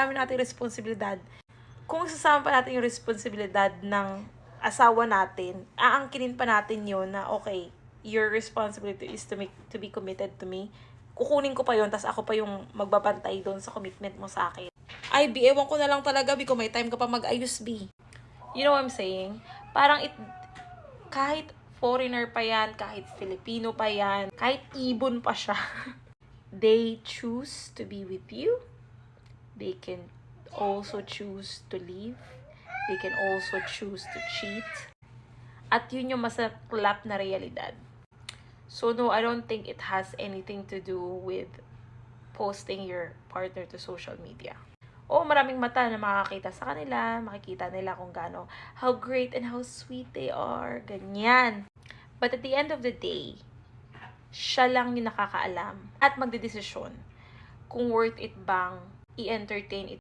Dami nating responsibilidad. Kung sasama pa natin yung responsibilidad ng asawa natin, aangkinin pa natin yun na okay, your responsibility is to be committed to me. Kukunin ko pa yun, tas ako pa yung magbabantay doon sa commitment mo sa akin. Ay, B, ewan ko na lang talaga, B, kung may time ka pa mag-ayos, B. You know what I'm saying? Parang kahit foreigner pa yan, kahit Filipino pa yan, kahit ibon pa siya, they choose to be with you. They can also choose to leave. They can also choose to cheat. At yun yung masaklap na realidad. So no, I don't think it has anything to do with posting your partner to social media. Oo, maraming mata na makakita sa kanila, makikita nila kung gaano, how great and how sweet they are, ganyan. But at the end of the day, siya lang yung nakakaalam at magdedesisyon kung worth it bang i-entertain